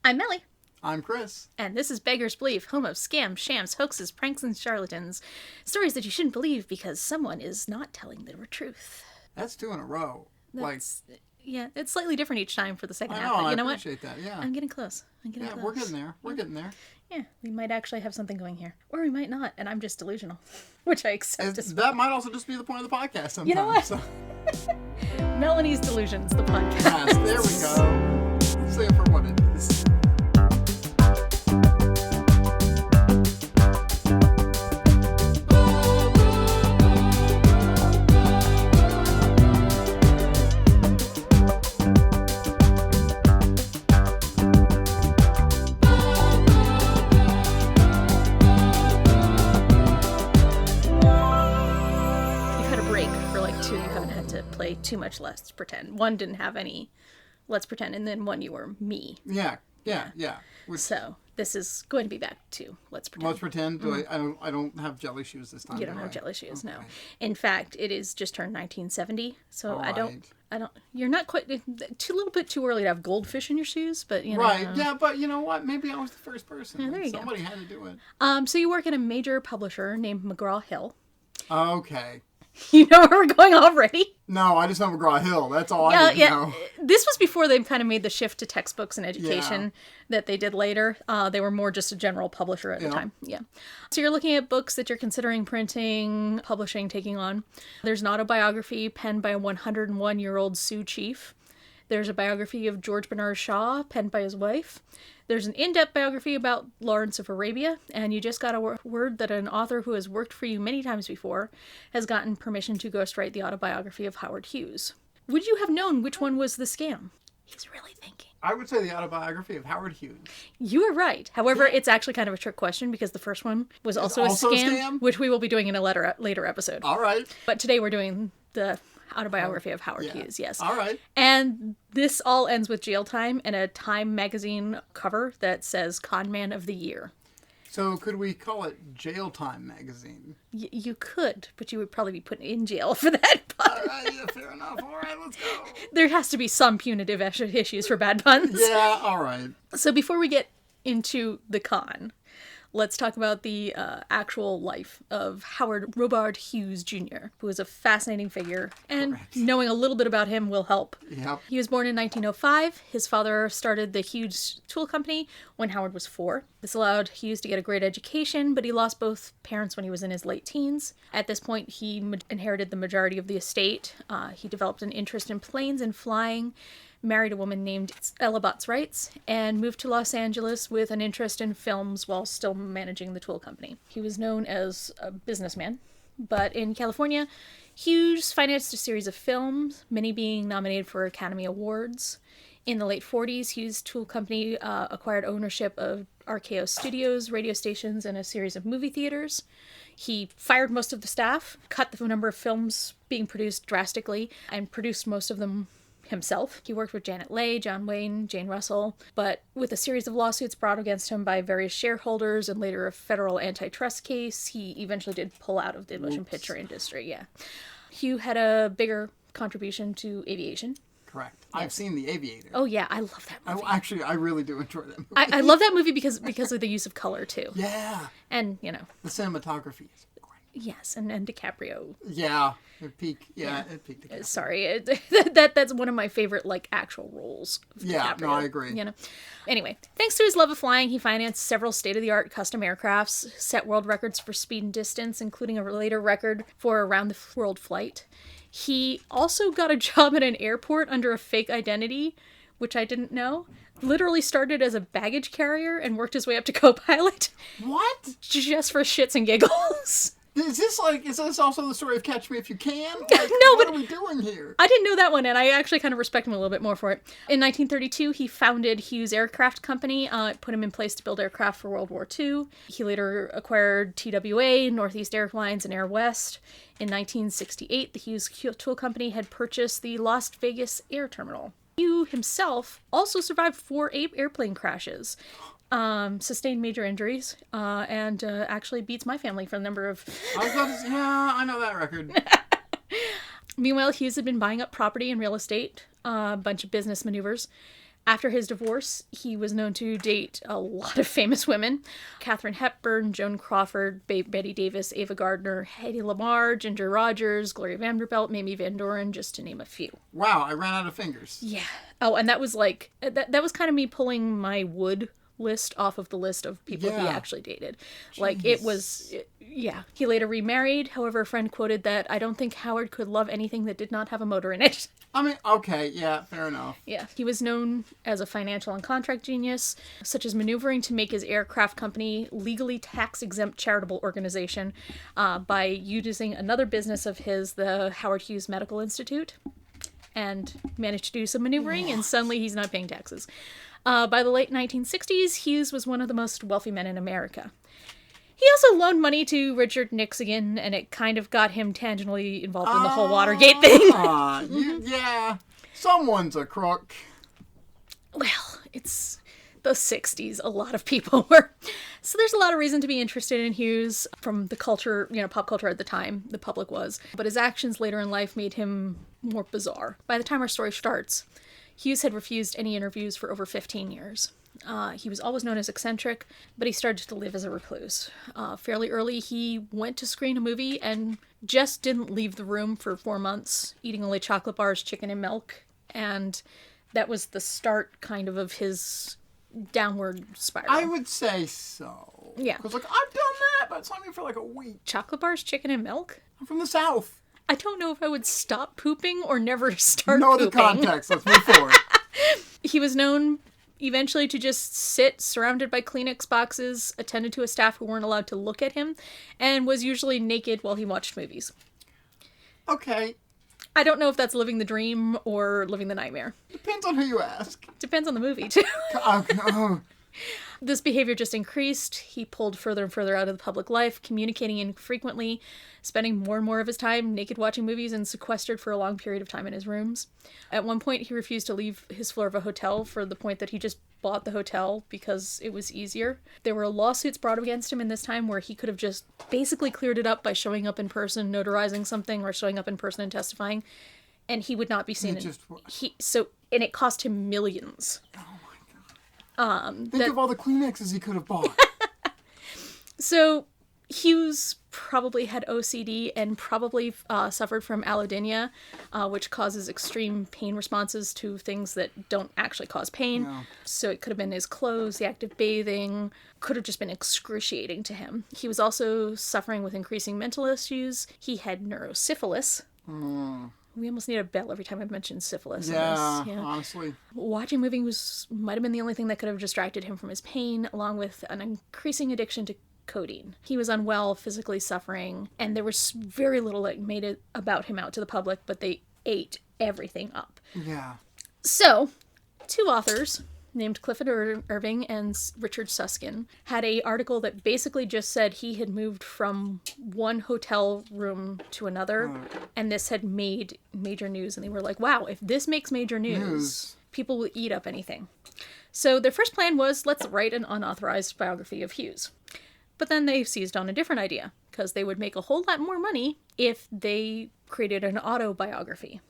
I'm Melly. I'm Chris. And this is Beggar's Belief, home of scams, shams, hoaxes, pranks, and charlatans. Stories that you shouldn't believe because someone is not telling the truth. That's 2 in a row. Yeah, it's slightly different each time for the second half. But you know I appreciate that, yeah. I'm getting close. Yeah, we're getting there. We're getting there. Yeah, we might actually have something going here. Or we might not, and I'm just delusional. Which I accept as that might also just be the point of the podcast sometimes. You know what? So. Melanie's Delusions, the podcast. Yes, there we go. Let's say it for what it is. Play too much Let's Pretend. One didn't have any Let's Pretend, and then one you were me. Yeah. So this is going to be back to Let's Pretend. Let's Pretend. I don't have jelly shoes this time. You don't have jelly shoes, okay. No. In fact, it is just turned 1970, so all I don't. You're not quite a little bit too early to have goldfish in your shoes, but you know. Right. Yeah, but you know what? Maybe I was the first person. Yeah, there you Somebody had to do it. So you work at a major publisher named McGraw-Hill. Okay. You know where we're going already? No, I just know McGraw-Hill. That's all I need to know. This was before they kind of made the shift to textbooks and education that they did later. They were more just a general publisher at the time. Yeah. So you're looking at books that you're considering printing, publishing, taking on. There's an autobiography penned by a 101-year-old Sioux chief. There's a biography of George Bernard Shaw penned by his wife. There's an in-depth biography about Lawrence of Arabia, and you just got a word that an author who has worked for you many times before has gotten permission to ghostwrite the autobiography of Howard Hughes. Would you have known which one was the scam? He's really thinking. I would say the autobiography of Howard Hughes. You are right. However, it's actually kind of a trick question because the first one was also a scam, which we will be doing in a later episode. All right. But today we're doing the autobiography of Howard Hughes, yes. All right. And this all ends with jail time and a Time magazine cover that says Con Man of the Year. So could we call it Jail Time magazine? You could, but you would probably be put in jail for that pun. All right, yeah, fair enough. All right, let's go. There has to be some punitive issues for bad puns. Yeah, all right. So before we get into the con, let's talk about the actual life of Howard Robard Hughes Jr., who is a fascinating figure, and knowing a little bit about him will help. Yep. He was born in 1905. His father started the Hughes Tool Company when Howard was 4. This allowed Hughes to get a great education, but he lost both parents when he was in his late teens. At this point, he inherited the majority of the estate. He developed an interest in planes and flying, married a woman named Ella Botts-Wrights, and moved to Los Angeles with an interest in films while still managing the tool company. He was known as a businessman, but in California, Hughes financed a series of films, many being nominated for Academy Awards. In the late 40s, Hughes Tool Company acquired ownership of RKO Studios, radio stations, and a series of movie theaters. He fired most of the staff, cut the number of films being produced drastically, and produced most of them himself. He worked with Janet Leigh, John Wayne, Jane Russell, but with a series of lawsuits brought against him by various shareholders and later a federal antitrust case, he eventually did pull out of the motion picture industry. Yeah. Hugh had a bigger contribution to aviation. Correct. Yes. I've seen The Aviator. Oh yeah, I love that movie. I really do enjoy that movie. I love that movie because of the use of color too. Yeah. And, you know. The cinematography is great. Yes, and DiCaprio. Yeah. It peaked DiCaprio. Sorry, that's one of my favorite, actual roles. Yeah, DiCaprio, no, I agree. You know. Anyway, thanks to his love of flying, he financed several state-of-the-art custom aircrafts, set world records for speed and distance, including a later record for a round-the-world flight. He also got a job at an airport under a fake identity, which I didn't know. Literally started as a baggage carrier and worked his way up to co-pilot. What? Just for shits and giggles. Is this also the story of Catch Me If You Can? No, what are we doing here? I didn't know that one, and I actually kind of respect him a little bit more for it. In 1932, he founded Hughes Aircraft Company. It put him in place to build aircraft for World War II. He later acquired TWA, Northeast Airlines, and Air West. In 1968, the Hughes Tool Company had purchased the Las Vegas Air Terminal. Hugh himself also survived 4 airplane crashes. Sustained major injuries, and actually beats my family for the number of... I know that record. Meanwhile, Hughes had been buying up property and real estate, a bunch of business maneuvers. After his divorce, he was known to date a lot of famous women. Katharine Hepburn, Joan Crawford, Betty Davis, Ava Gardner, Hedy Lamarr, Ginger Rogers, Gloria Vanderbilt, Mamie Van Doren, just to name a few. Wow, I ran out of fingers. Yeah. Oh, and that was like, that was kind of me pulling my wood list off of the list of people he actually dated. Jeez. Like, it was, yeah. He later remarried. However, a friend quoted that, "I don't think Howard could love anything that did not have a motor in it." I mean, okay, yeah, fair enough. Yeah. He was known as a financial and contract genius, such as maneuvering to make his aircraft company legally tax-exempt charitable organization by using another business of his, the Howard Hughes Medical Institute, and managed to do some maneuvering, and suddenly he's not paying taxes. By the late 1960s, Hughes was one of the most wealthy men in America. He also loaned money to Richard Nixon, and it kind of got him tangentially involved in the whole Watergate thing. Yeah, someone's a crook. Well, it's the 60s. A lot of people were. So there's a lot of reason to be interested in Hughes from the culture, pop culture at the time, the public was. But his actions later in life made him more bizarre. By the time our story starts, Hughes had refused any interviews for over 15 years. He was always known as eccentric, but he started to live as a recluse. Fairly early, he went to screen a movie and just didn't leave the room for 4 months, eating only chocolate bars, chicken, and milk. And that was the start, kind of his downward spiral. I would say so. Yeah. Because, I've done that, but it's only for, a week. Chocolate bars, chicken, and milk? I'm from the South. I don't know if I would stop pooping or never start No pooping. other context. Let's move forward. He was known eventually to just sit surrounded by Kleenex boxes, attended to a staff who weren't allowed to look at him, and was usually naked while he watched movies. Okay. I don't know if that's living the dream or living the nightmare. Depends on who you ask. Depends on the movie, too. Oh. This behavior just increased. He pulled further and further out of the public life, communicating infrequently, spending more and more of his time naked watching movies and sequestered for a long period of time in his rooms. At one point, he refused to leave his floor of a hotel for the point that he just bought the hotel because it was easier. There were lawsuits brought against him in this time where he could have just basically cleared it up by showing up in person, notarizing something, or showing up in person and testifying, and he would not be seen. And it cost him millions. Oh my God. Think of all the Kleenexes he could have bought. So Hughes probably had OCD and probably suffered from allodynia, which causes extreme pain responses to things that don't actually cause pain. No. So it could have been his clothes, the act of bathing, could have just been excruciating to him. He was also suffering with increasing mental issues. He had neurosyphilis. We almost need a bell every time I mention syphilis. Yeah, in this. honestly. Watching movies might have been the only thing that could have distracted him from his pain, along with an increasing addiction to codeine. He was unwell, physically suffering, and there was very little that made it about him out to the public, but they ate everything up. Yeah. So, two authors named Clifford Irving and Richard Suskind had an article that basically just said he had moved from one hotel room to another, and this had made major news, and they were like, wow, if this makes major news, people will eat up anything. So their first plan was, let's write an unauthorized biography of Hughes. But then they seized on a different idea, because they would make a whole lot more money if they created an autobiography.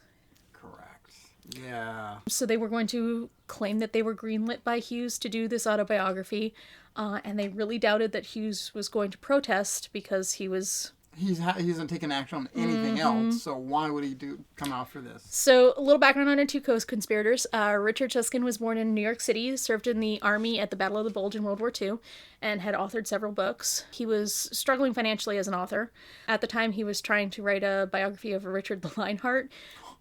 Correct. Yeah. So they were going to claim that they were greenlit by Hughes to do this autobiography, and they really doubted that Hughes was going to protest because he hasn't taken action on anything else, so why would he come out for this? So, a little background on our two co-conspirators. Richard Suskind was born in New York City, served in the Army at the Battle of the Bulge in World War II, and had authored several books. He was struggling financially as an author. At the time, he was trying to write a biography of Richard the Lionheart,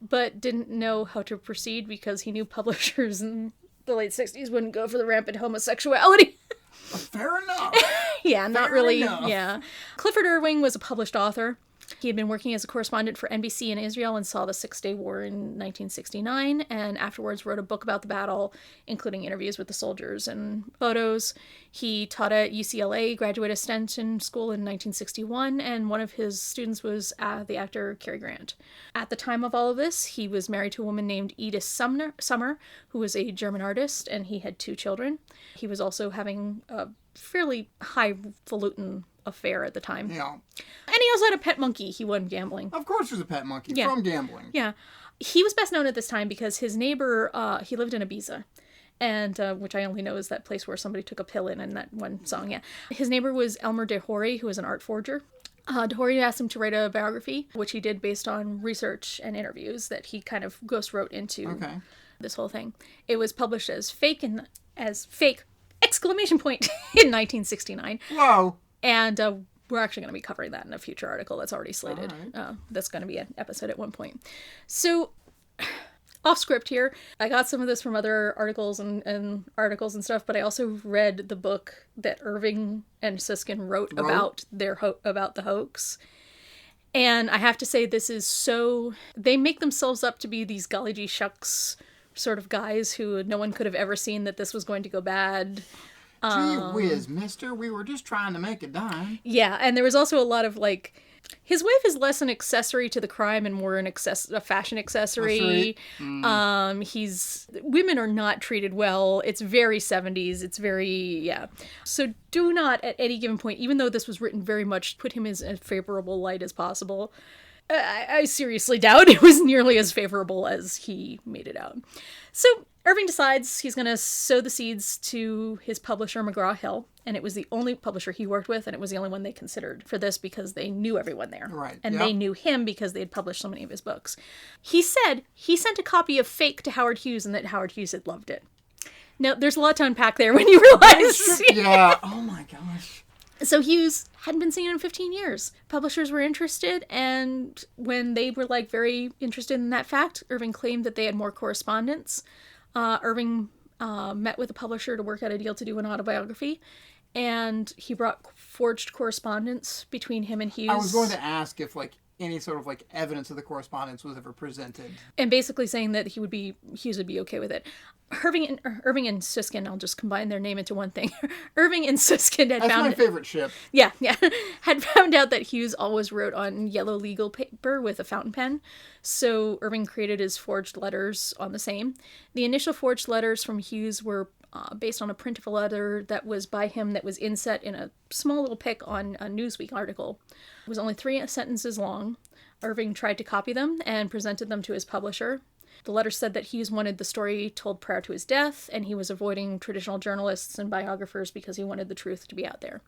but didn't know how to proceed because he knew publishers in the late 60s wouldn't go for the rampant homosexuality. Fair enough. Yeah, not really. Enough. Yeah. Clifford Irving was a published author. He had been working as a correspondent for NBC in Israel and saw the Six-Day War in 1969, and afterwards wrote a book about the battle, including interviews with the soldiers and photos. He taught at UCLA, graduate Stanton School in 1961, and one of his students was the actor Cary Grant. At the time of all of this, he was married to a woman named Edith Summer, who was a German artist, and he had 2 children. He was also having a fairly highfalutin affair at the time. Yeah. And he also had a pet monkey he won gambling. Of course there's a pet monkey from gambling. Yeah. He was best known at this time because his neighbor, he lived in Ibiza, and which I only know is that place where somebody took a pill in that one song, yeah. His neighbor was Elmer DeHory, who was an art forger. DeHory asked him to write a biography, which he did based on research and interviews that he kind of ghost wrote into this whole thing. It was published as fake exclamation point in 1969. Whoa! And we're actually going to be covering that in a future article that's already slated. Right. That's going to be an episode at one point. So, off script here, I got some of this from other articles and articles and stuff, but I also read the book that Irving and Suskind wrote about about the hoax. And I have to say, this is so... They make themselves up to be these golly gee shucks sort of guys who no one could have ever seen that this was going to go bad. Gee whiz, mister, we were just trying to make a dime. Yeah, and there was also a lot of, like, his wife is less an accessory to the crime and more a fashion accessory. Women are not treated well. It's very 70s. It's very, yeah. So do not, at any given point, even though this was written very much, put him as a favorable light as possible. I seriously doubt it was nearly as favorable as he made it out. So Irving decides he's going to sow the seeds to his publisher, McGraw-Hill, and it was the only publisher he worked with, and it was the only one they considered for this because they knew everyone there. Right. And they knew him because they had published so many of his books. He said he sent a copy of Fake to Howard Hughes and that Howard Hughes had loved it. Now, there's a lot to unpack there when you realize. Yeah. Oh my gosh. So Hughes hadn't been seen in 15 years. Publishers were interested, and when they were very interested in that fact, Irving claimed that they had more correspondence. Irving met with a publisher to work out a deal to do an autobiography, and he brought forged correspondence between him and Hughes. I was going to ask if any sort of evidence of the correspondence was ever presented. And basically saying that Hughes would be okay with it. Irving and Suskind, I'll just combine their name into one thing. Irving and Suskind had That's found... my favorite ship. Yeah. Had found out that Hughes always wrote on yellow legal paper with a fountain pen. So Irving created his forged letters on the same. The initial forged letters from Hughes were based on a print of a letter that was by him that was inset in a small little pic on a Newsweek article. It was only 3 sentences long. Irving tried to copy them and presented them to his publisher. The letter said that Hughes wanted the story told prior to his death, and he was avoiding traditional journalists and biographers because he wanted the truth to be out there.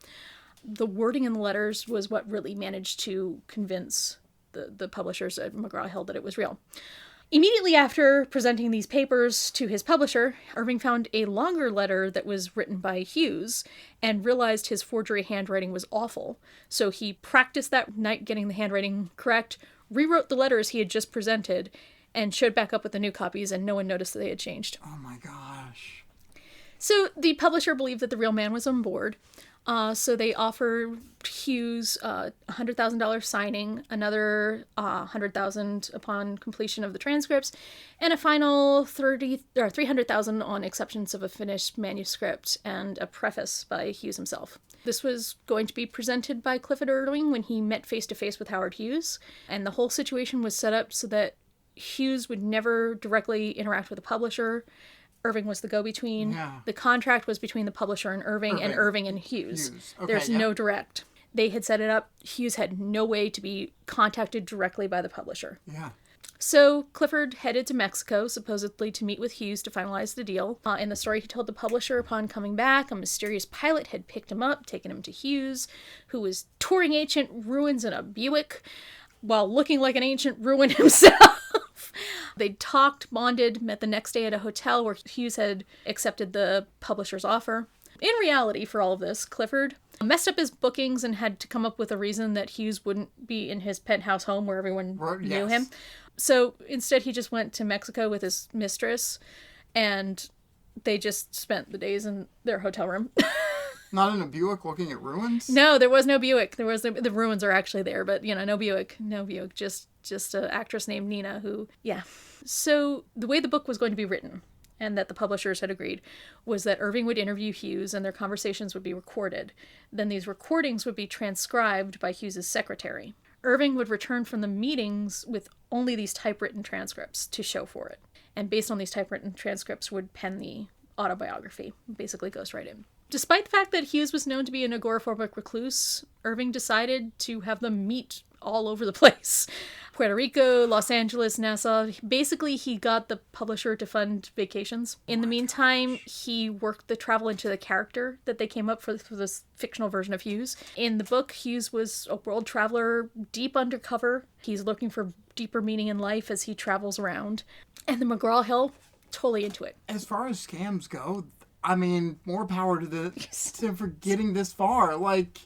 The wording in the letters was what really managed to convince the publishers at McGraw-Hill that it was real. Immediately after presenting these papers to his publisher, Irving found a longer letter that was written by Hughes and realized his forgery handwriting was awful. So he practiced that night getting the handwriting correct, rewrote the letters he had just presented, and showed back up with the new copies, and no one noticed that they had changed. Oh my gosh. So the publisher believed that the real man was on board. So they offered Hughes a $100,000 signing, another $100,000 upon completion of the transcripts, and a final $300,000 on acceptance of a finished manuscript and a preface by Hughes himself. This was going to be presented by Clifford Irving when he met face to face with Howard Hughes, and the whole situation was set up so that Hughes would never directly interact with the publisher. Irving was the go-between. Yeah. The contract was between the publisher and Irving and Irving and Hughes. Okay, There's no direct. They had set it up. Hughes had no way to be contacted directly by the publisher. Yeah. So Clifford headed to Mexico, supposedly to meet with Hughes to finalize the deal. In the story, he told the publisher upon coming back, a mysterious pilot had picked him up, taken him to Hughes, who was touring ancient ruins in a Buick, while looking like an ancient ruin himself. They talked, bonded, met the next day at a hotel where Hughes had accepted the publisher's offer. In reality, for all of this, Clifford messed up his bookings and had to come up with a reason that Hughes wouldn't be in his penthouse home where everyone knew him. So instead, he just went to Mexico with his mistress, and they just spent the days in their hotel room. Not in a Buick looking at ruins? No, there was no Buick. There was the ruins are actually there, but no Buick. Just an actress named Nina who, yeah. So the way the book was going to be written, and that the publishers had agreed, was that Irving would interview Hughes and their conversations would be recorded. Then these recordings would be transcribed by Hughes's secretary. Irving would return from the meetings with only these typewritten transcripts to show for it. And based on these typewritten transcripts would pen the autobiography. Basically goes right in. Despite the fact that Hughes was known to be an agoraphobic recluse, Irving decided to have them meet all over the place. Puerto Rico, Los Angeles, Nassau. Basically, he got the publisher to fund vacations. In the meantime, he worked the travel into the character that they came up for this fictional version of Hughes. In the book, Hughes was a world traveler, deep undercover. He's looking for deeper meaning in life as he travels around. And the McGraw-Hill, totally into it. As far as scams go, I mean, more power to them for getting this far. Like,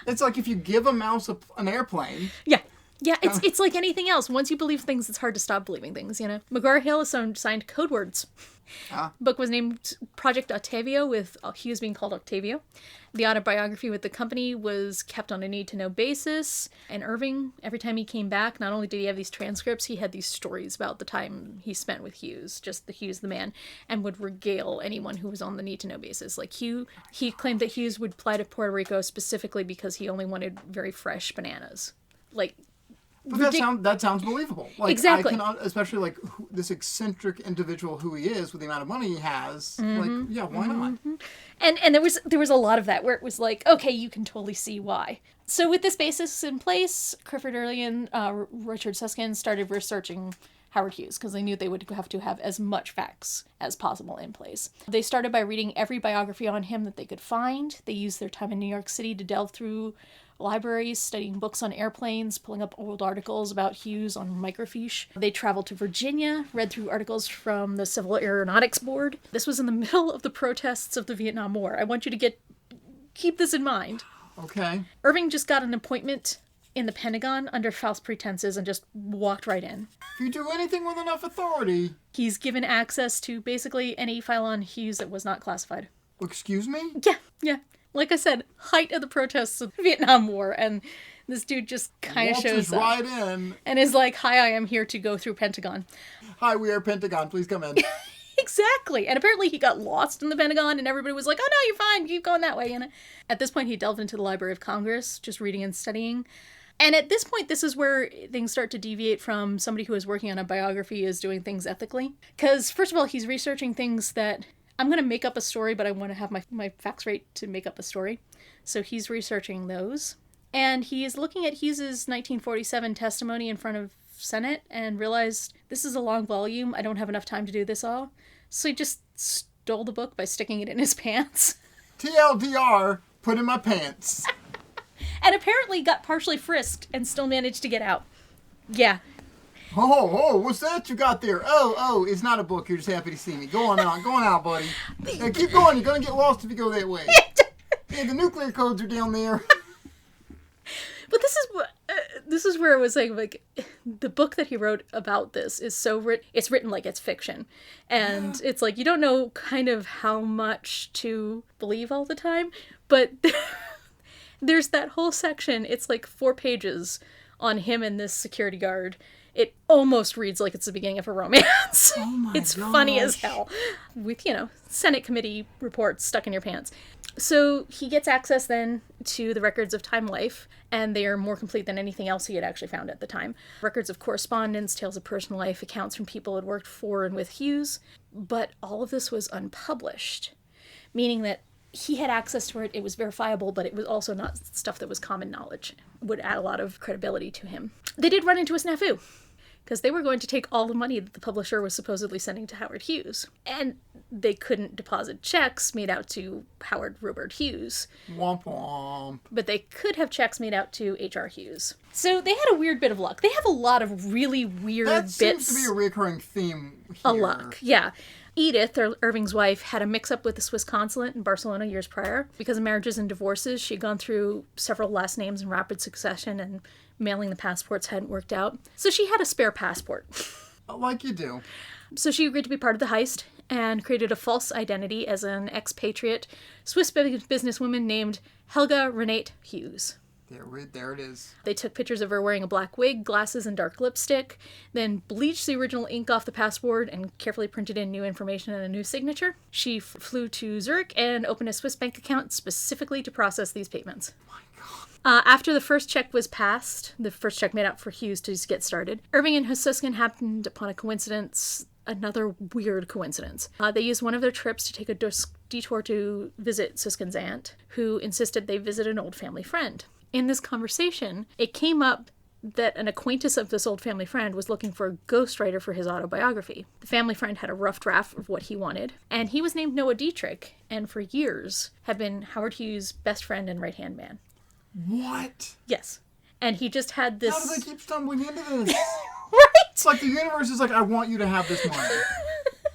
it's like if you give a mouse an airplane. Yeah. Yeah, it's like anything else. Once you believe things, it's hard to stop believing things, you know? McGraw-Hill signed code words. Book was named Project Octavio, with Hughes being called Octavio. The autobiography with the company was kept on a need-to-know basis. And Irving, every time he came back, not only did he have these transcripts, he had these stories about the time he spent with Hughes, just the Hughes the man, and would regale anyone who was on the need-to-know basis. Like, he claimed that Hughes would fly to Puerto Rico specifically because he only wanted very fresh bananas. Like... But that sounds believable. Like, exactly. I cannot, especially like this eccentric individual who he is with the amount of money he has. Like, yeah, why not? And there was a lot of that where it was like, okay, you can totally see why. So with this basis in place, Clifford, Irving, and Richard Suskind started researching Howard Hughes because they knew they would have to have as much facts as possible in place. They started by reading every biography on him that they could find. They used their time in New York City to delve through libraries, studying books on airplanes, pulling up old articles about Hughes on microfiche. They traveled to Virginia, read through articles from the Civil Aeronautics Board. This was in the middle of the protests of the Vietnam War. I want you to keep this in mind. Okay. Irving just got an appointment in the Pentagon under false pretenses and just walked right in. If you do anything with enough authority. He's given access to basically any file on Hughes that was not classified. Excuse me? Yeah. Like I said, height of the protests of the Vietnam War, and this dude just kind of shows up. Right in. And is like, hi, I am here to go through Pentagon. Hi, we are Pentagon. Please come in. Exactly. And apparently he got lost in the Pentagon, and everybody was like, oh, no, you're fine. Keep going that way. And at this point, he delved into the Library of Congress, just reading and studying. And at this point, this is where things start to deviate from somebody who is working on a biography is doing things ethically. Because, first of all, he's researching things that... I'm going to make up a story, but I want to have my facts right to make up a story. So he's researching those. And he is looking at Hughes's 1947 testimony in front of Senate and realized this is a long volume. I don't have enough time to do this all. So he just stole the book by sticking it in his pants. TLDR, put in my pants. And apparently got partially frisked and still managed to get out. Yeah. Oh, what's that you got there? Oh, it's not a book. You're just happy to see me. Go on out, buddy. Keep going. You're going to get lost if you go that way. Yeah, the nuclear codes are down there. But this is where it was like the book that he wrote about this is it's written like it's fiction. And it's like you don't know kind of how much to believe all the time. But there's that whole section. It's like 4 pages on him and this security guard. It almost reads like it's the beginning of a romance. Oh my It's gosh. funny as hell. With, Senate committee reports stuck in your pants. So he gets access then to the records of Time Life, and they are more complete than anything else he had actually found at the time. Records of correspondence, tales of personal life, accounts from people who had worked for and with Hughes. But all of this was unpublished, meaning that he had access to it, it was verifiable, but it was also not stuff that was common knowledge. It would add a lot of credibility to him. They did run into a snafu, because they were going to take all the money that the publisher was supposedly sending to Howard Hughes. And they couldn't deposit checks made out to Howard Robert Hughes. Womp womp. But they could have checks made out to H.R. Hughes. So they had a weird bit of luck. They have a lot of really weird bits. That seems to be a recurring theme here. A luck, yeah. Edith, Irving's wife, had a mix-up with the Swiss consulate in Barcelona years prior. Because of marriages and divorces, she'd gone through several last names in rapid succession, and mailing the passports hadn't worked out. So she had a spare passport. Like you do. So she agreed to be part of the heist and created a false identity as an expatriate Swiss businesswoman named Helga Renate Hughes. There it is. They took pictures of her wearing a black wig, glasses, and dark lipstick, then bleached the original ink off the passport and carefully printed in new information and a new signature. She flew to Zurich and opened a Swiss bank account specifically to process these payments. My God. After the first check was passed, the first check made out for Hughes to get started, Irving and Suskind happened upon a coincidence another weird coincidence. They used one of their trips to take a detour to visit Suskind's aunt, who insisted they visit an old family friend. In this conversation, it came up that an acquaintance of this old family friend was looking for a ghostwriter for his autobiography. The family friend had a rough draft of what he wanted, and he was named Noah Dietrich, and for years had been Howard Hughes' best friend and right-hand man. What? Yes. And he just had this... How do they keep stumbling into this? Right? It's like the universe is like, I want you to have this money.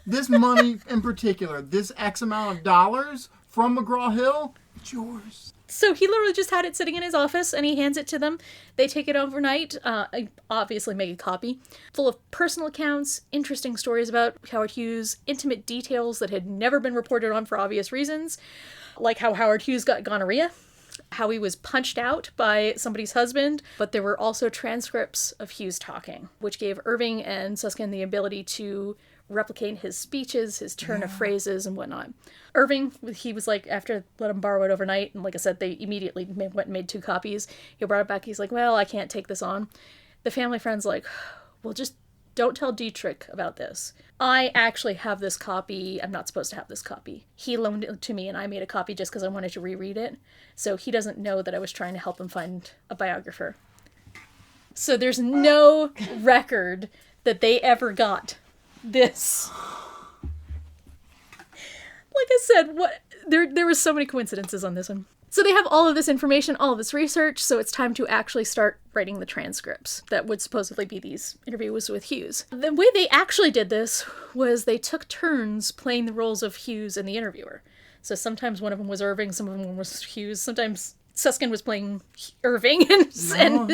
This money in particular, this X amount of dollars from McGraw-Hill, it's yours. So he literally just had it sitting in his office, and he hands it to them. They take it overnight, obviously make a copy, full of personal accounts, interesting stories about Howard Hughes, intimate details that had never been reported on for obvious reasons, like how Howard Hughes got gonorrhea, how he was punched out by somebody's husband, but there were also transcripts of Hughes talking, which gave Irving and Suskind the ability to replicate his speeches, his turn of phrases, and whatnot. Irving, he was like, after let him borrow it overnight, and like I said, they immediately went and made 2 copies. He brought it back. He's like, well, I can't take this on. The family friend's like, well, just don't tell Dietrich about this. I actually have this copy. I'm not supposed to have this copy. He loaned it to me, and I made a copy just because I wanted to reread it. So he doesn't know that I was trying to help him find a biographer. So there's no record that they ever got this. Like I said, there were so many coincidences on this one. So they have all of this information, all of this research, so it's time to actually start writing the transcripts that would supposedly be these interviews with Hughes. The way they actually did this was they took turns playing the roles of Hughes and the interviewer. So sometimes one of them was Irving, some of them was Hughes, sometimes Suskind was playing Irving, and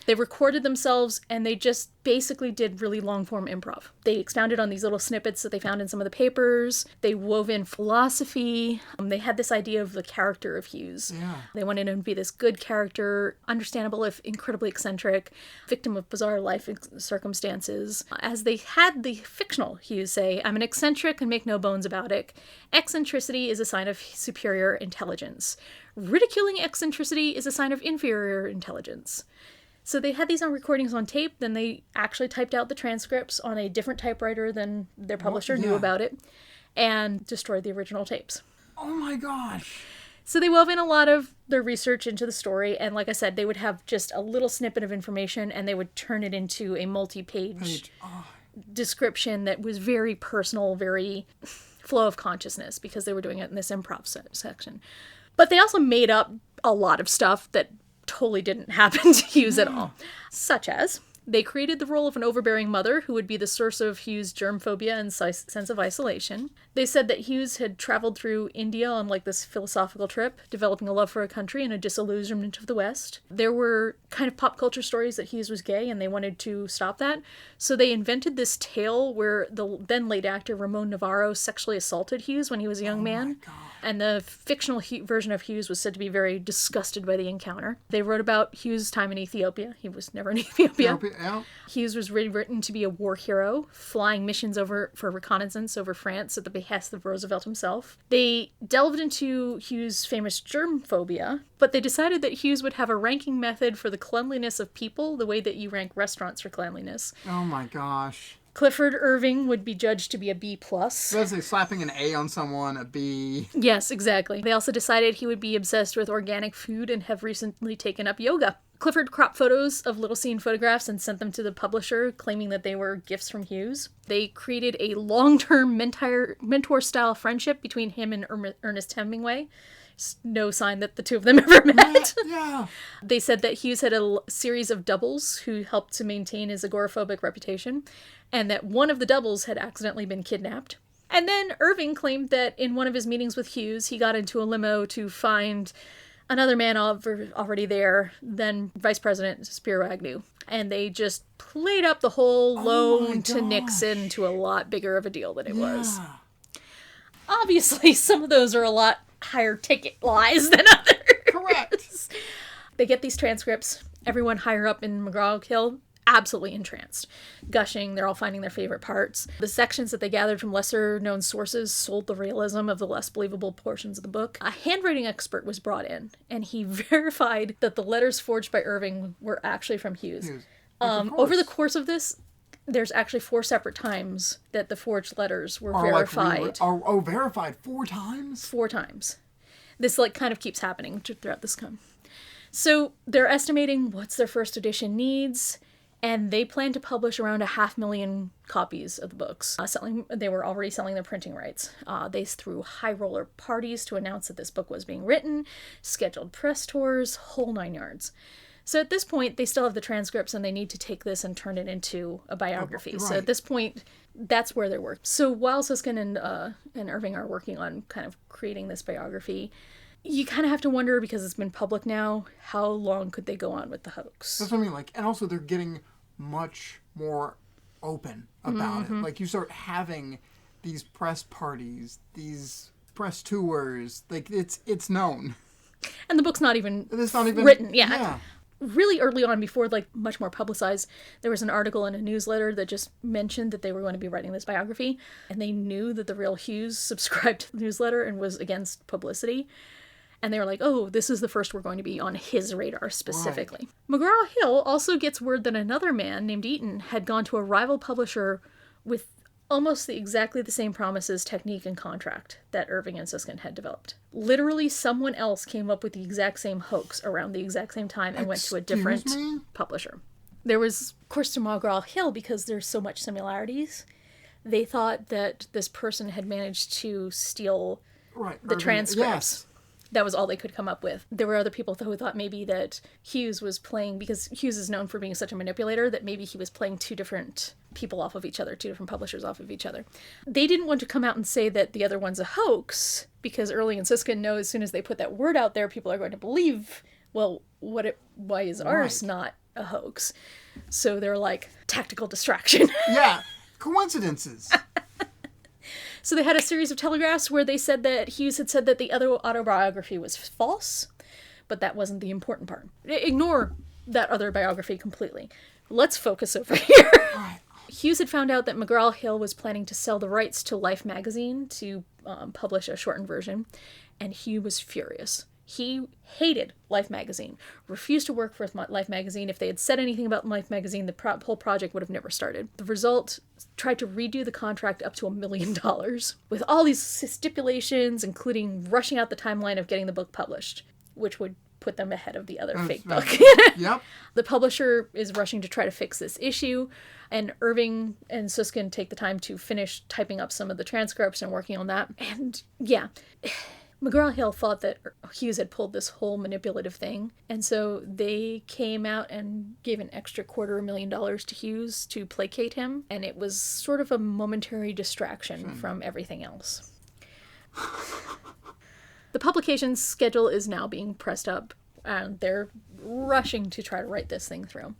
they recorded themselves, and they just basically did really long-form improv. They expounded on these little snippets that they found in some of the papers. They wove in philosophy. They had this idea of the character of Hughes. Yeah. They wanted him to be this good character, understandable if incredibly eccentric, victim of bizarre life circumstances. As they had the fictional Hughes say, I'm an eccentric and make no bones about it. Eccentricity is a sign of superior intelligence. Ridiculing eccentricity is a sign of inferior intelligence. So they had these on recordings on tape, then they actually typed out the transcripts on a different typewriter than their publisher knew about it, and destroyed the original tapes. Oh my gosh. So they wove in a lot of their research into the story, and like I said, they would have just a little snippet of information, and they would turn it into a multi-page description that was very personal, very flow of consciousness, because they were doing it in this improv section. But they also made up a lot of stuff that totally didn't happen to Hughes at all. Such as, they created the role of an overbearing mother who would be the source of Hughes' germ phobia and sense of isolation. They said that Hughes had traveled through India on like this philosophical trip, developing a love for a country and a disillusionment of the West. There were kind of pop culture stories that Hughes was gay, and they wanted to stop that. So they invented this tale where the then late actor Ramon Navarro sexually assaulted Hughes when he was a young man. And the fictional version of Hughes was said to be very disgusted by the encounter. They wrote about Hughes' time in Ethiopia. He was never in Ethiopia. Hughes was written to be a war hero, flying missions for reconnaissance over France at the behest of Roosevelt himself. They delved into Hughes' famous germ phobia, but they decided that Hughes would have a ranking method for the cleanliness of people, the way that you rank restaurants for cleanliness. Oh my gosh. Clifford Irving would be judged to be a B+. Basically slapping an A on someone, a B. Yes, exactly. They also decided he would be obsessed with organic food and have recently taken up yoga. Clifford cropped photos of little scene photographs and sent them to the publisher, claiming that they were gifts from Hughes. They created a long-term mentor-style friendship between him and Ernest Hemingway. No sign that the two of them ever met. Yeah. They said that Hughes had a series of doubles who helped to maintain his agoraphobic reputation, and that one of the doubles had accidentally been kidnapped. And then Irving claimed that in one of his meetings with Hughes, he got into a limo to find another man already there, then Vice President Spiro Agnew. And they just played up the whole loan to Nixon to a lot bigger of a deal than it was. Obviously, some of those are a lot higher ticket lies than others. Correct. They get these transcripts. Everyone higher up in McGraw-Hill, absolutely entranced. Gushing, they're all finding their favorite parts. The sections that they gathered from lesser-known sources sold the realism of the less believable portions of the book. A handwriting expert was brought in, and he verified that the letters forged by Irving were actually from Hughes. Over the course of this, There's actually 4 separate times that the forged letters were verified. Verified 4 times? 4 times. This kind of keeps happening throughout this come. So they're estimating what's their first edition needs, and they plan to publish around 500,000 copies of the books. They were already selling their printing rights. They threw high roller parties to announce that this book was being written, scheduled press tours, whole 9 yards. So at this point, they still have the transcripts, and they need to take this and turn it into a biography. Right. So at this point, that's where they work. So while Suskind and Irving are working on kind of creating this biography, you kind of have to wonder, because it's been public now, how long could they go on with the hoax? That's what I mean. And also they're getting much more open about it. You start having these press parties, these press tours. It's known. And the book's not even written. Yeah. Really early on, before much more publicized, there was an article in a newsletter that just mentioned that they were going to be writing this biography, and they knew that the real Hughes subscribed to the newsletter and was against publicity. And they were like, oh, this is the first we're going to be on his radar specifically. Right. McGraw-Hill also gets word that another man named Eaton had gone to a rival publisher with almost exactly the same promises, technique, and contract that Irving and Suskind had developed. Literally, someone else came up with the exact same hoax around the exact same time and went to a different publisher. There was, of course, to McGraw-Hill, because there's so much similarities, they thought that this person had managed to steal the transcripts. Yes. That was all they could come up with. There were other people who thought maybe that Hughes was playing, because Hughes is known for being such a manipulator, that maybe he was playing 2 different people off of each other, 2 different publishers off of each other. They didn't want to come out and say that the other one's a hoax, because Irving and Suskind know as soon as they put that word out there, people are going to believe, well, why is ours not a hoax? So they're like, tactical distraction. Yeah, coincidences. So they had a series of telegraphs where they said that Hughes had said that the other autobiography was false, but that wasn't the important part. Ignore that other biography completely. Let's focus over here. Right. Hughes had found out that McGraw-Hill was planning to sell the rights to Life magazine to publish a shortened version, and he was furious. He hated Life magazine, refused to work for Life magazine. If they had said anything about Life magazine, the whole project would have never started. The result, tried to redo the contract up to $1 million, with all these stipulations, including rushing out the timeline of getting the book published, which would put them ahead of the other fake book. Yep. The publisher is rushing to try to fix this issue, and Irving and Suskind take the time to finish typing up some of the transcripts and working on that. And yeah, McGraw-Hill thought that Hughes had pulled this whole manipulative thing, and so they came out and gave an extra $250,000 to Hughes to placate him, and it was sort of a momentary distraction from everything else. The publication schedule is now being pressed up, and they're rushing to try to write this thing through.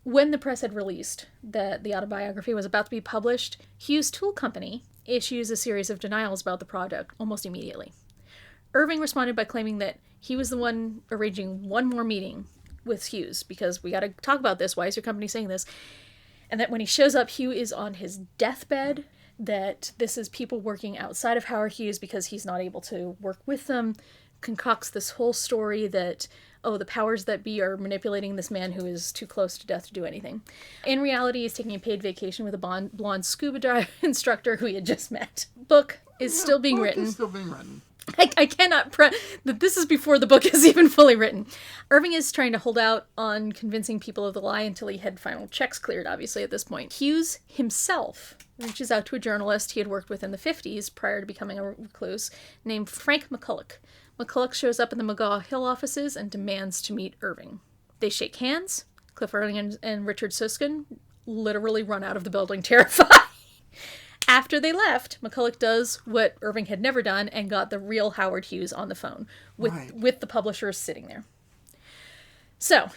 When the press had released that the autobiography was about to be published, Hughes Tool Company issues a series of denials about the project almost immediately. Irving responded by claiming that he was the one arranging one more meeting with Hughes, because we got to talk about this. Why is your company saying this? And that when he shows up, Hugh is on his deathbed, that this is people working outside of Howard Hughes because he's not able to work with them, concocts this whole story that, oh, the powers that be are manipulating this man who is too close to death to do anything. In reality, he's taking a paid vacation with a blonde scuba dive instructor who he had just met. Book is still being written. I cannot that this is before the book is even fully written. Irving is trying to hold out on convincing people of the lie until he had final checks cleared, obviously, at this point. Hughes himself reaches out to a journalist he had worked with in the 50s prior to becoming a recluse, named Frank McCulloch. McCulloch shows up in the McGraw-Hill offices and demands to meet Irving. They shake hands. Clifford and Richard Suskind literally run out of the building terrified. After they left, McCulloch does what Irving had never done and got the real Howard Hughes on the phone with the publishers sitting there. So,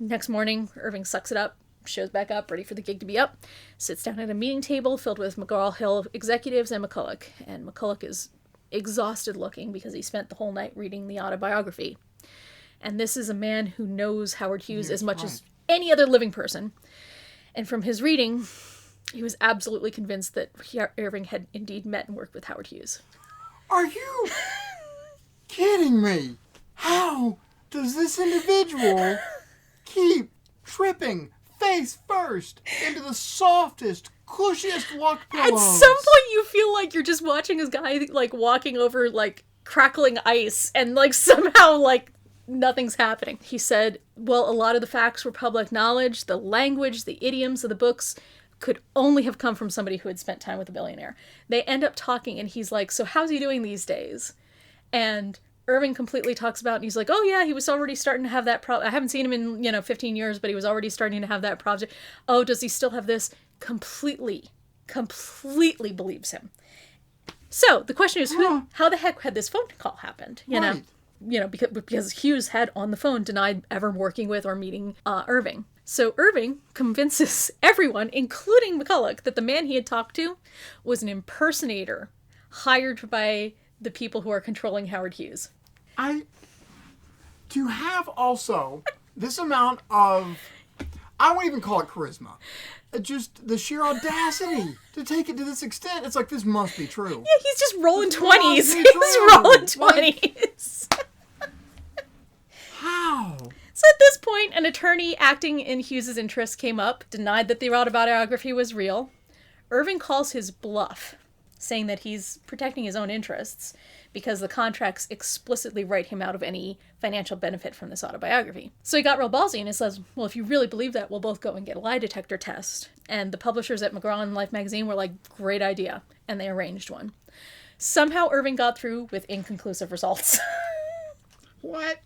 next morning, Irving sucks it up, shows back up, ready for the gig to be up, sits down at a meeting table filled with McGraw-Hill executives and McCulloch. And McCulloch is exhausted looking because he spent the whole night reading the autobiography. And this is a man who knows Howard Hughes as much as any other living person. And from his reading, he was absolutely convinced that Irving had indeed met and worked with Howard Hughes. Are you kidding me? How does this individual keep tripping face first into the softest, cushiest walk pillows. At some point you feel like you're just watching this guy, like, walking over, like, crackling ice, and, like, somehow, like, nothing's happening. He said, well, a lot of the facts were public knowledge. The language, the idioms of the books could only have come from somebody who had spent time with a billionaire. They end up talking, and he's like, so how's he doing these days? And Irving completely talks about, and he's like, oh yeah, he was already starting to have that problem. I haven't seen him in, 15 years, but he was already starting to have that project. Oh, does he still have this? Completely believes him. So the question is, how the heck had this phone call happened? Because Hughes had on the phone denied ever working with or meeting Irving. So Irving convinces everyone, including McCulloch, that the man he had talked to was an impersonator hired by the people who are controlling Howard Hughes. To have also this amount of, I won't even call it charisma, just the sheer audacity to take it to this extent. It's like, this must be true. Yeah, he's just rolling 20s. He's rolling 20s. How? So at this point, an attorney acting in Hughes's interest came up, denied that the autobiography was real. Irving calls his bluff, saying that he's protecting his own interests because the contracts explicitly write him out of any financial benefit from this autobiography. So he got real ballsy and he says, well, if you really believe that, we'll both go and get a lie detector test. And the publishers at McGraw and Life magazine were like, great idea. And they arranged one. Somehow Irving got through with inconclusive results. What?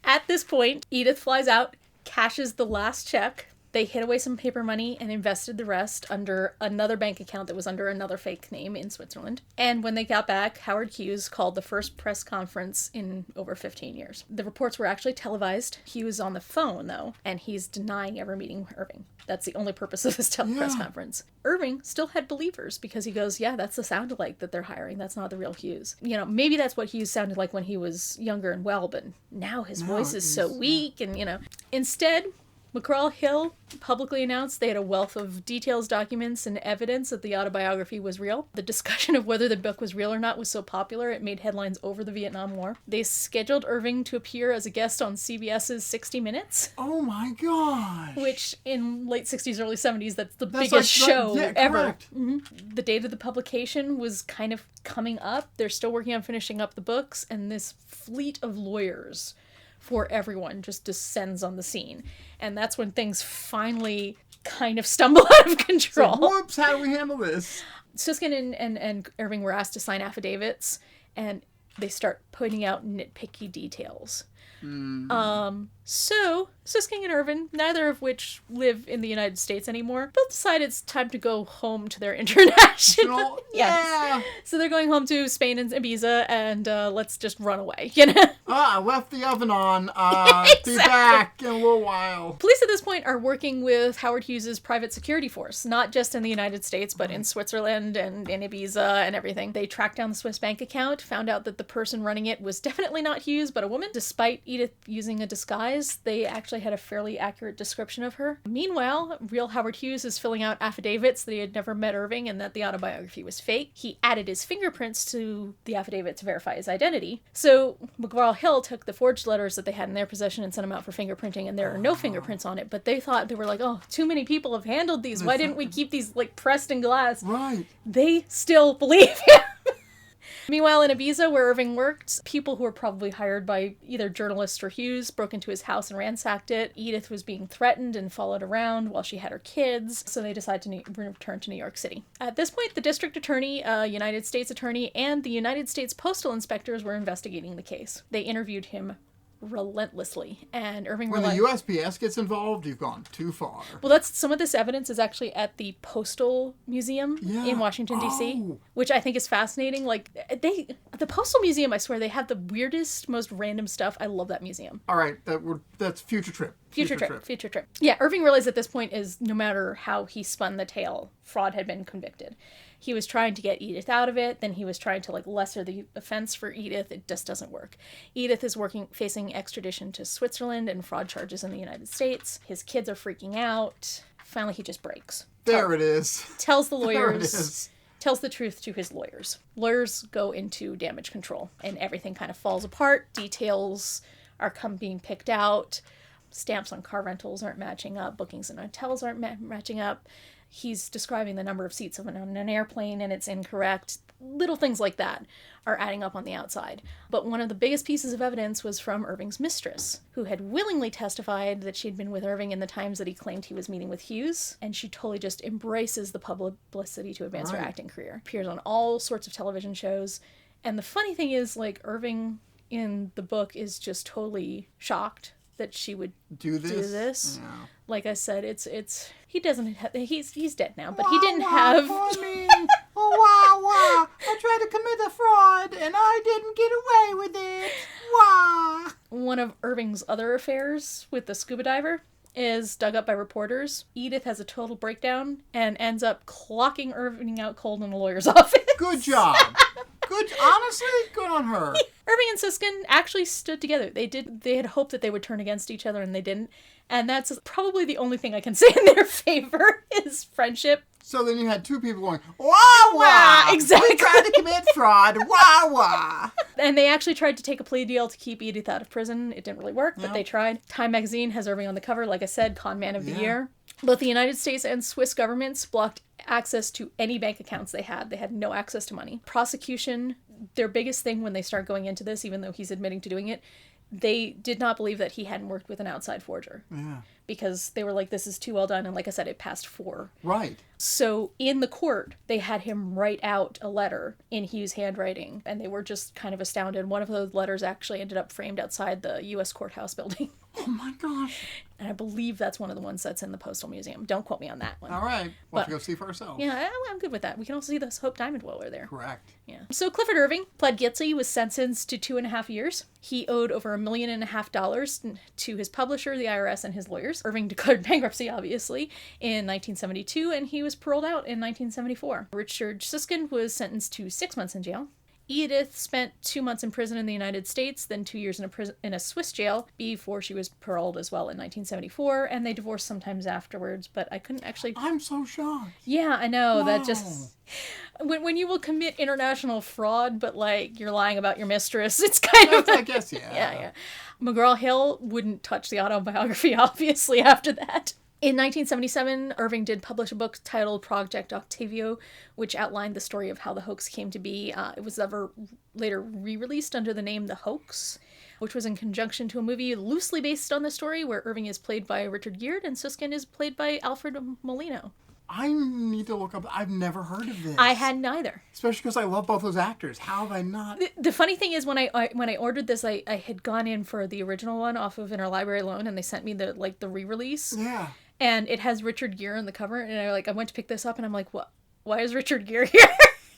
At this point, Edith flies out, cashes the last check. They hid away some paper money and invested the rest under another bank account that was under another fake name in Switzerland. And when they got back, Howard Hughes called the first press conference in over 15 years. The reports were actually televised. Hughes on the phone, though, and he's denying ever meeting Irving. That's the only purpose of this press conference. Irving still had believers because he goes, yeah, that's the sound alike that they're hiring. That's not the real Hughes. Maybe that's what Hughes sounded like when he was younger and well, but now his voice is so weak and, Instead, McGraw-Hill publicly announced they had a wealth of details, documents, and evidence that the autobiography was real. The discussion of whether the book was real or not was so popular it made headlines over the Vietnam War. They scheduled Irving to appear as a guest on CBS's 60 Minutes. Oh my gosh! Which, in late 60s, early 70s, that's the biggest show ever. Mm-hmm. The date of the publication was kind of coming up. They're still working on finishing up the books, and this fleet of lawyers for everyone just descends on the scene. And that's when things finally kind of stumble out of control. So, whoops, how do we handle this? Suskind and Irving were asked to sign affidavits, and they start putting out nitpicky details. So Suskind and Irving, neither of which live in the United States anymore, both decide it's time to go home to their international. Yeah. So they're going home to Spain and Ibiza, and let's just run away. I left the oven on. Exactly. Be back in a little while. Police at this point are working with Howard Hughes's private security force, not just in the United States, but in Switzerland and in Ibiza and everything. They tracked down the Swiss bank account, found out that the person running it was definitely not Hughes, but a woman. Despite Edith using a disguise, they actually had a fairly accurate description of her. Meanwhile, real Howard Hughes is filling out affidavits that he had never met Irving and that the autobiography was fake. He added his fingerprints to the affidavit to verify his identity. So McGraw-Hill took the forged letters that they had in their possession and sent them out for fingerprinting, and there are no fingerprints on it, but they were like, oh, too many people have handled these. Why didn't we keep these, pressed in glass? Right. They still believe him. Meanwhile, in Ibiza, where Irving worked, people who were probably hired by either journalists or Hughes broke into his house and ransacked it. Edith was being threatened and followed around while she had her kids, so they decided to return to New York City. At this point, the district attorney, United States attorney, and the United States postal inspectors were investigating the case. They interviewed him relentlessly, and Irving when the USPS gets involved, you've gone too far. Well, that's some of this evidence is actually at the Postal Museum in Washington D.C., which I think is fascinating. The Postal Museum, I swear, they have the weirdest, most random stuff. I love that museum. All right, that's future trip. Future trip. Yeah, Irving realized at this point is no matter how he spun the tale, fraud had been convicted. He was trying to get Edith out of it, then he was trying to lesser the offense for Edith. It just doesn't work. Edith is facing extradition to Switzerland and fraud charges in the United States. His kids are freaking out. Finally, he just breaks. There it is. Tells the lawyers. Tells the truth to his lawyers. Lawyers go into damage control, and everything kind of falls apart. Details are being picked out. Stamps on car rentals aren't matching up. Bookings in hotels aren't matching up. He's describing the number of seats on an airplane and it's incorrect. Little things like that are adding up on the outside. But one of the biggest pieces of evidence was from Irving's mistress, who had willingly testified that she'd been with Irving in the times that he claimed he was meeting with Hughes, and she totally just embraces the publicity to advance her acting career. Appears on all sorts of television shows. And the funny thing is, like, Irving in the book is just totally shocked that she would do this. Yeah. Like I said, it's he doesn't have, he's dead now, but he didn't have. Me. I tried to commit a fraud and I didn't get away with it. Wah. One of Irving's other affairs with the scuba diver is dug up by reporters. Edith has a total breakdown and ends up clocking Irving out cold in a lawyer's office. Good job. Honestly, good on her. Irving and Suskind actually stood together. They had hoped that they would turn against each other and they didn't. And that's probably the only thing I can say in their favor is friendship. So then you had two people going, wah, wah. Exactly. We tried to commit fraud. Wah, wah. And they actually tried to take a plea deal to keep Edith out of prison. It didn't really work, but they tried. Time magazine has Irving on the cover. Like I said, con man of the year. Both the United States and Swiss governments blocked access to any bank accounts they had. They had no access to money. Prosecution, their biggest thing when they start going into this, even though he's admitting to doing it, they did not believe that he hadn't worked with an outside forger. Yeah. Because they were like, this is too well done. And like I said, it passed 4. Right. So in the court, they had him write out a letter in Hughes' handwriting. And they were just kind of astounded. One of those letters actually ended up framed outside the U.S. courthouse building. Oh my gosh. And I believe that's one of the ones that's in the Postal Museum. Don't quote me on that one. All right. We'll have to go see for ourselves. Yeah, I'm good with that. We can also see the Hope Diamond Dweller there. Correct. Yeah. So Clifford Irving pled guilty, was sentenced to 2.5 years. He owed over $1.5 million to his publisher, the IRS, and his lawyers. Irving declared bankruptcy, obviously, in 1972, and he was paroled out in 1974. Richard Suskind was sentenced to 6 months in jail. Edith spent 2 months in prison in the United States, then 2 years in a Swiss jail before she was paroled as well in 1974, and they divorced sometimes afterwards, but I couldn't actually... I'm so shocked. Yeah, I know. Wow. That just... When you will commit international fraud, but, like, you're lying about your mistress, it's kind of... I guess, yeah. Yeah. McGraw-Hill wouldn't touch the autobiography, obviously, after that. In 1977, Irving did publish a book titled Project Octavio, which outlined the story of how the hoax came to be. It was later re-released under the name The Hoax, which was in conjunction to a movie loosely based on the story, where Irving is played by Richard Gere and Suskind is played by Alfred Molino. I need to look up. I've never heard of this. I hadn't either. Especially because I love both those actors. How have I not? The funny thing is, when I ordered this, I had gone in for the original one off of Interlibrary Loan, and they sent me the re-release. Yeah. And it has Richard Gere on the cover, and I went to pick this up, and I'm like, what? Why is Richard Gere here?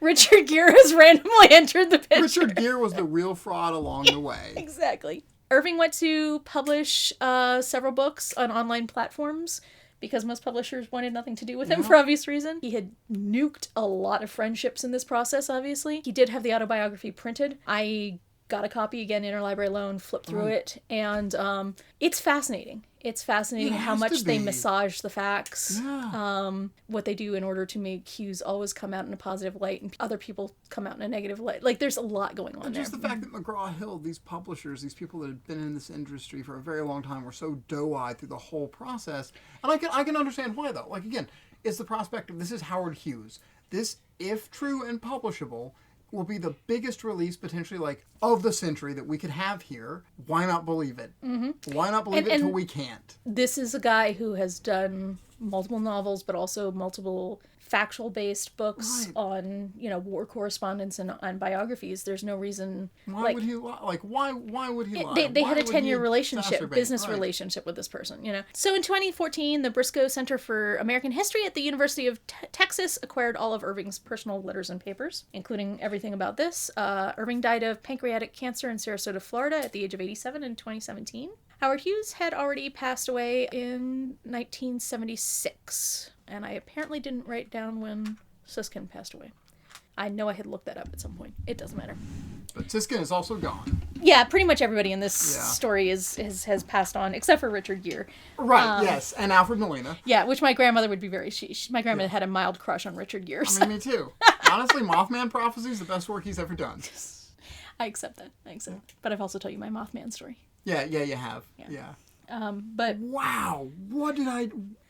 Richard Gere has randomly entered the picture. Richard Gere was the real fraud along the way. Exactly. Irving went to publish several books on online platforms because most publishers wanted nothing to do with him for obvious reason. He had nuked a lot of friendships in this process, obviously. He did have the autobiography printed. I got a copy, again, Interlibrary Loan, flipped through it, and it's fascinating. It's fascinating how much they massage the facts, what they do in order to make Hughes always come out in a positive light and other people come out in a negative light. Like, there's a lot going on there. Just the fact that McGraw-Hill, these publishers, these people that had been in this industry for a very long time, were so doe-eyed through the whole process. And I can understand why, though. Like, again, it's the prospect of, this is Howard Hughes. This, if true and publishable, will be the biggest release potentially of the century that we could have here. Why not believe it? Mm-hmm. Why not believe it until we can't? This is a guy who has done multiple novels, but also multiple factual-based books on, war correspondence and on biographies. There's no reason... Why would he lie? Why would he lie? They had a 10-year relationship, business relationship with this person, So in 2014, the Briscoe Center for American History at the University of Texas acquired all of Irving's personal letters and papers, including everything about this. Irving died of pancreatic cancer in Sarasota, Florida at the age of 87 in 2017. Howard Hughes had already passed away in 1976. And I apparently didn't write down when Suskind passed away. I know I had looked that up at some point. It doesn't matter. But Suskind is also gone. Yeah, pretty much everybody in this story has passed on, except for Richard Gere. Right, yes, and Alfred Molina. Yeah, which my grandmother would be my grandmother had a mild crush on Richard Gere. I mean, me too. Honestly, Mothman Prophecy is the best work he's ever done. I accept that. But I've also told you my Mothman story. Yeah, you have. Yeah. But wow,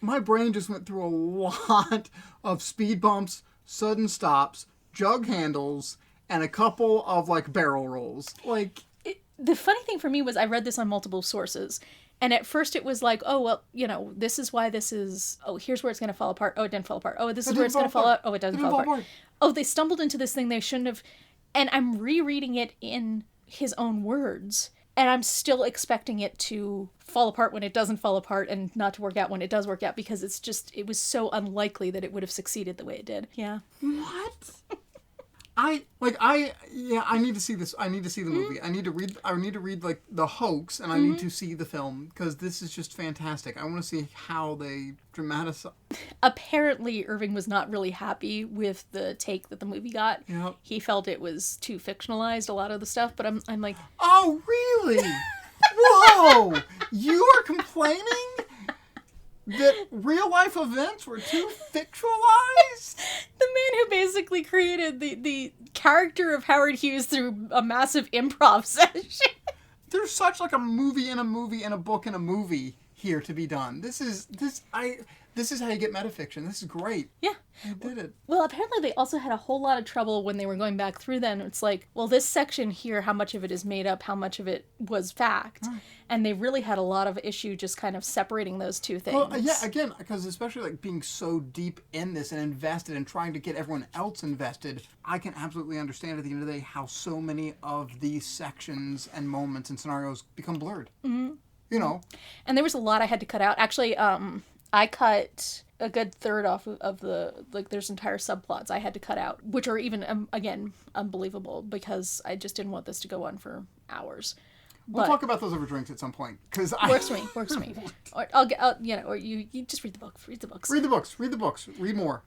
my brain just went through a lot of speed bumps, sudden stops, jug handles, and a couple of like barrel rolls. Like, the funny thing for me was I read this on multiple sources. And at first it was like, oh, well, this is why this is, oh, here's where it's going to fall apart. Oh, it didn't fall apart. Oh, this is where it's going to fall out. Oh, it doesn't fall apart. Oh, they stumbled into this thing they shouldn't have. And I'm rereading it in his own words. And I'm still expecting it to fall apart when it doesn't fall apart and not to work out when it does work out, because it was so unlikely that it would have succeeded the way it did. Yeah. What? I need to see this. I need to see the movie. I need to read like the hoax, and I need to see the film, because this is just fantastic. I want to see how they dramatize. Apparently, Irving was not really happy with the take that the movie got. Yep. He felt it was too fictionalized, a lot of the stuff, but I'm like... Oh, really? Whoa! You are complaining that real-life events were too fictionalized? The man who basically created the character of Howard Hughes through a massive improv session. There's such like a movie in a movie and a book in a movie here to be done. This is how you get metafiction. This is great. Yeah. I did it. Well, apparently they also had a whole lot of trouble when they were going back through them. It's like, well, this section here, how much of it is made up, how much of it was fact. And they really had a lot of issue just kind of separating those two things. Well, yeah, again, because especially like being so deep in this and invested and trying to get everyone else invested, I can absolutely understand at the end of the day how so many of these sections and moments and scenarios become blurred. Mm-hmm. And there was a lot I had to cut out. Actually, I cut a good third off of the, like, there's entire subplots I had to cut out, which are even, again, unbelievable, because I just didn't want this to go on for hours. We'll talk about those over drinks at some point, because works for me. Or or you just read the book. Read the books. Read the books. Read more.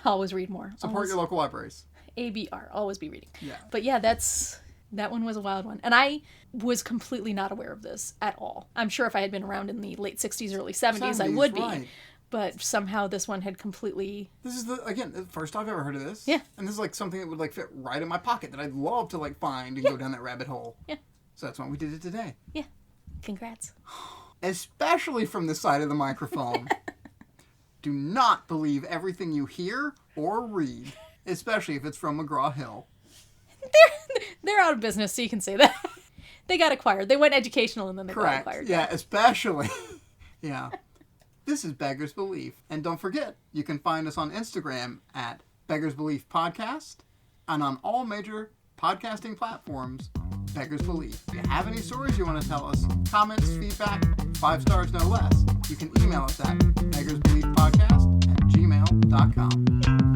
Always read more. Support your local libraries. ABR. Always be reading. Yeah. But yeah, that one was a wild one. And I was completely not aware of this at all. I'm sure if I had been around in the late 60s, early 70s, I would right. be. But somehow this one had completely... This is, the first I've ever heard of this. Yeah. And this is like something that would like fit right in my pocket that I'd love to like find and go down that rabbit hole. Yeah. So that's why we did it today. Yeah. Congrats. Especially from this side of the microphone. Do not believe everything you hear or read, especially if it's from McGraw-Hill. They're out of business, so you can say that. They got acquired. They went educational and then they got acquired. Yeah, especially. Yeah. This is Beggars Belief. And don't forget, you can find us on Instagram at Beggars Belief Podcast, and on all major podcasting platforms, Beggars Belief. If you have any stories you want to tell us, comments, feedback, 5 stars no less, you can email us at beggarsbeliefpodcast@gmail.com.